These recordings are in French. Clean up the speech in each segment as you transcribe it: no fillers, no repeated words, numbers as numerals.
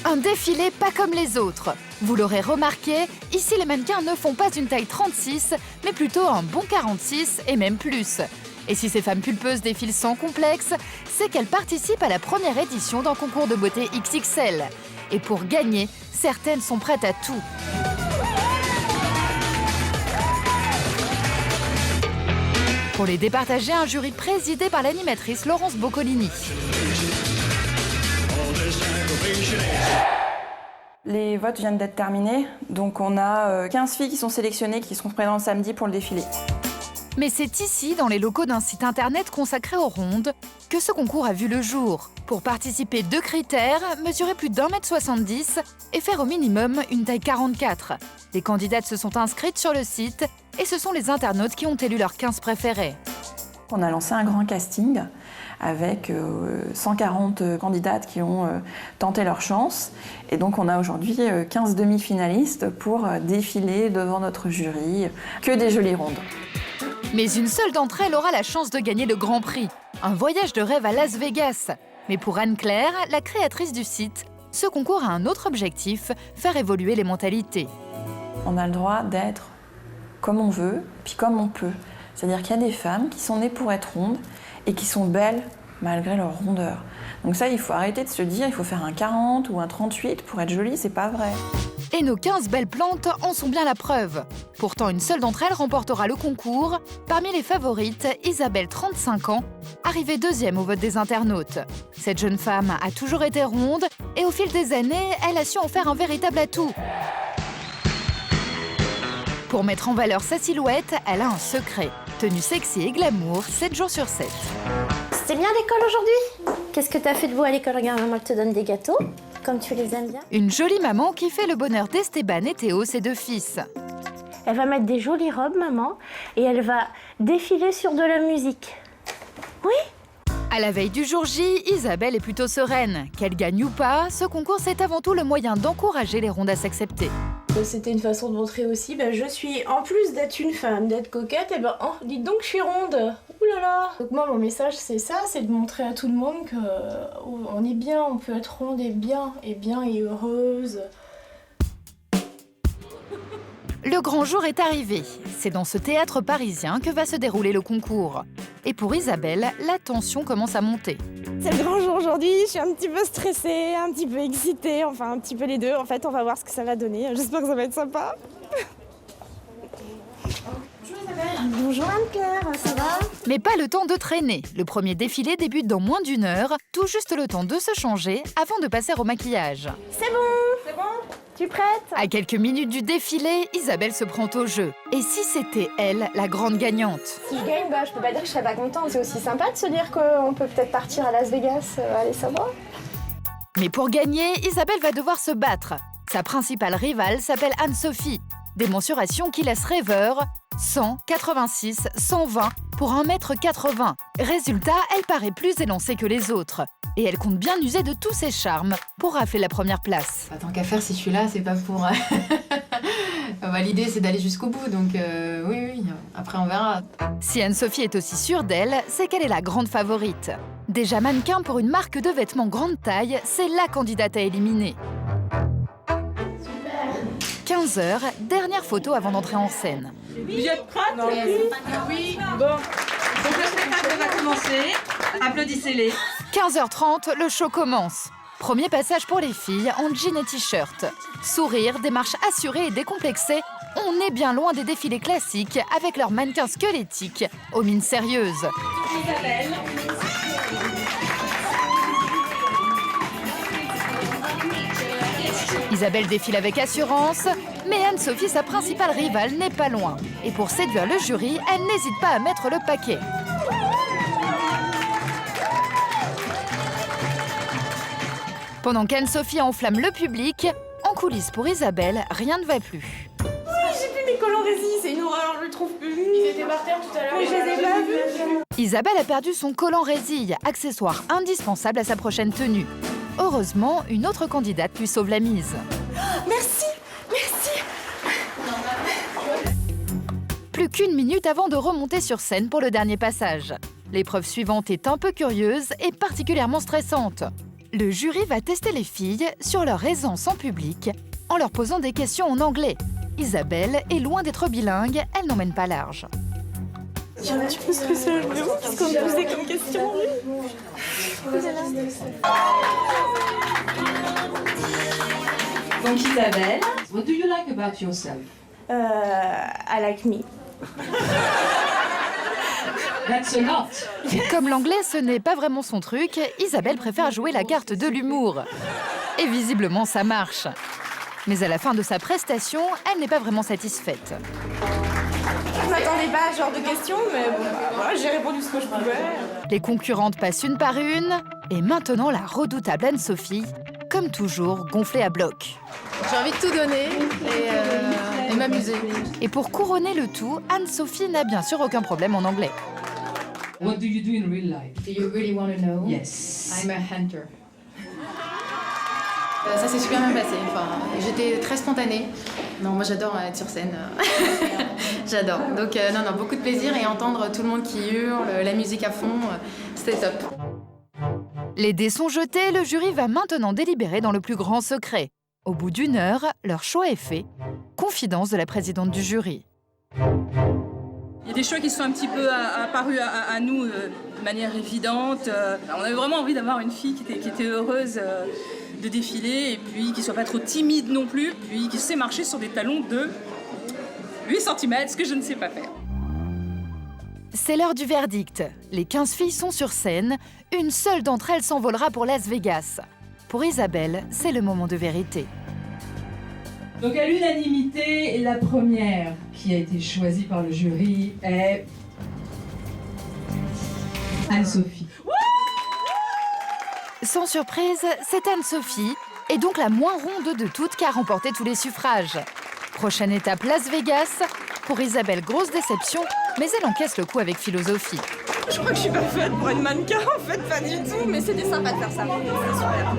Un défilé pas comme les autres. Vous l'aurez remarqué, ici les mannequins ne font pas une taille 36, mais plutôt un bon 46 et même plus. Et si ces femmes pulpeuses défilent sans complexe, c'est qu'elles participent à la première édition d'un concours de beauté XXL. Et pour gagner, certaines sont prêtes à tout. Pour les départager, un jury présidé par l'animatrice Laurence Boccolini. Les votes viennent d'être terminés, donc on a 15 filles qui sont sélectionnées, qui seront présentes samedi pour le défilé. Mais c'est ici, dans les locaux d'un site internet consacré aux rondes, que ce concours a vu le jour. Pour participer, 2 critères, mesurer plus d'1,70 m et faire au minimum une taille 44. Les candidates se sont inscrites sur le site et ce sont les internautes qui ont élu leurs 15 préférés. On a lancé un grand casting avec 140 candidates qui ont tenté leur chance. Et donc on a aujourd'hui 15 demi-finalistes pour défiler devant notre jury. Que des jolies rondes. Mais une seule d'entre elles aura la chance de gagner le Grand Prix. Un voyage de rêve à Las Vegas. Mais pour Anne-Claire, la créatrice du site, ce concours a un autre objectif, faire évoluer les mentalités. On a le droit d'être comme on veut, puis comme on peut. C'est-à-dire qu'il y a des femmes qui sont nées pour être rondes et qui sont belles malgré leur rondeur. Donc ça, il faut arrêter de se dire il faut faire un 40 ou un 38 pour être jolie, c'est pas vrai. Et nos 15 belles plantes en sont bien la preuve. Pourtant, une seule d'entre elles remportera le concours. Parmi les favorites, Isabelle, 35 ans, arrivée 2e au vote des internautes. Cette jeune femme a toujours été ronde et au fil des années, elle a su en faire un véritable atout. Pour mettre en valeur sa silhouette, elle a un secret. Tenue sexy et glamour, 7 jours sur 7. C'était bien l'école aujourd'hui? Qu'est-ce que t'as fait de beau à l'école? Regarde, maman te donne des gâteaux, comme tu les aimes bien. Une jolie maman qui fait le bonheur d'Esteban et Théo, ses 2 fils. Elle va mettre des jolies robes, maman, et elle va défiler sur de la musique. Oui? À la veille du jour J, Isabelle est plutôt sereine. Qu'elle gagne ou pas, ce concours, c'est avant tout le moyen d'encourager les rondes à s'accepter. C'était une façon de montrer aussi, je suis, en plus d'être une femme, d'être coquette, et oh, dites donc je suis ronde. Ouh là là. Donc moi, mon message, c'est ça, c'est de montrer à tout le monde que on est bien, on peut être ronde et bien et heureuse. Le grand jour est arrivé. C'est dans ce théâtre parisien que va se dérouler le concours. Et pour Isabelle, la tension commence à monter. C'est le grand jour aujourd'hui, je suis un petit peu stressée, un petit peu excitée, enfin un petit peu les deux. En fait, on va voir ce que ça va donner. J'espère que ça va être sympa. Bonjour Isabelle. Bonjour Anne-Claire, ça va? Mais pas le temps de traîner. Le premier défilé débute dans moins d'1 heure, tout juste le temps de se changer avant de passer au maquillage. C'est bon? C'est bon? Tu es prête? À quelques minutes du défilé, Isabelle se prend au jeu. Et si c'était elle, la grande gagnante? Si je gagne, je peux pas dire que je serais pas contente. C'est aussi sympa de se dire qu'on peut peut-être partir à Las Vegas, allez savoir. Mais pour gagner, Isabelle va devoir se battre. Sa principale rivale s'appelle Anne-Sophie. Des mensurations qui laissent rêveur, 100, 86, 120 pour 1,80 m. Résultat, elle paraît plus élancée que les autres. Et elle compte bien user de tous ses charmes pour rafler la première place. Tant qu'à faire, si je suis là, c'est pas pour... L'idée, c'est d'aller jusqu'au bout, donc oui, après on verra. Si Anne-Sophie est aussi sûre d'elle, c'est qu'elle est la grande favorite. Déjà mannequin pour une marque de vêtements grande taille, c'est la candidate à éliminer. 15 h, dernière photo avant d'entrer en scène. Vous êtes prêtes? Oui. Bon. Donc le spectacle va commencer. Applaudissez-les. 15h30, le show commence. Premier passage pour les filles en jean et t-shirt. Sourire, démarche assurée et décomplexée, on est bien loin des défilés classiques avec leurs mannequins squelettiques aux mines sérieuses. Isabelle défile avec assurance, mais Anne-Sophie, sa principale rivale, n'est pas loin. Et pour séduire le jury, elle n'hésite pas à mettre le paquet. Pendant qu'Anne-Sophie enflamme le public, en coulisses pour Isabelle, rien ne va plus. J'ai plus mes collants résis, c'est une horreur, je le trouve plus. Ils étaient par terre tout à l'heure. Mais je les ai pas vus. Isabelle a perdu son collant résille, accessoire indispensable à sa prochaine tenue. Heureusement, une autre candidate lui sauve la mise. Merci, merci. Plus qu'une minute avant de remonter sur scène pour le dernier passage. L'épreuve suivante est un peu curieuse et particulièrement stressante. Le jury va tester les filles sur leur aisance en public en leur posant des questions en anglais. Isabelle est loin d'être bilingue, elle n'emmène pas large. Je suis un petit peu stressée, parce qu'on me posait comme question. Donc Isabelle, what do you like about yourself? I like me. That's a lot. Comme l'anglais, ce n'est pas vraiment son truc, Isabelle préfère jouer la carte de l'humour. Et visiblement, ça marche. Mais à la fin de sa prestation, elle n'est pas vraiment satisfaite. Je m'attendais pas à ce genre de questions, mais bon, voilà, j'ai répondu ce que je pouvais. Les concurrentes passent une par une, et maintenant la redoutable Anne-Sophie, comme toujours, gonflée à bloc. J'ai envie de tout donner et m'amuser. Et pour couronner le tout, Anne-Sophie n'a bien sûr aucun problème en anglais. What do you do in real life? Do you really want to know? Yes. I'm a hunter. Ça s'est super bien passé. Enfin, j'étais très spontanée. Non, moi j'adore être sur scène. J'adore. Donc non, beaucoup de plaisir et entendre tout le monde qui hurle, la musique à fond, c'était top. Les dés sont jetés, le jury va maintenant délibérer dans le plus grand secret. Au bout d'1 heure, leur choix est fait. Confidence de la présidente du jury. Il y a des choix qui sont un petit peu apparus à nous de manière évidente. On avait vraiment envie d'avoir une fille qui était heureuse de défiler et puis qui soit pas trop timide non plus, puis qui sait marcher sur des talons de 8 cm, ce que je ne sais pas faire. C'est l'heure du verdict. Les 15 filles sont sur scène. Une seule d'entre elles s'envolera pour Las Vegas. Pour Isabelle, c'est le moment de vérité. Donc à l'unanimité, la première qui a été choisie par le jury est Anne-Sophie. Sans surprise, c'est Anne-Sophie, et donc la moins ronde de toutes qui a remporté tous les suffrages. Prochaine étape, Las Vegas. Pour Isabelle, grosse déception, mais elle encaisse le coup avec philosophie. Je crois que je suis pas faite pour une mannequin, en fait, pas du tout, mais c'était sympa de faire ça. C'est super.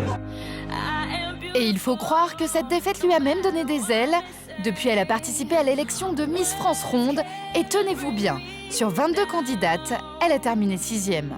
Et il faut croire que cette défaite lui a même donné des ailes. Depuis, elle a participé à l'élection de Miss France Ronde. Et tenez-vous bien, sur 22 candidates, elle a terminé 6e.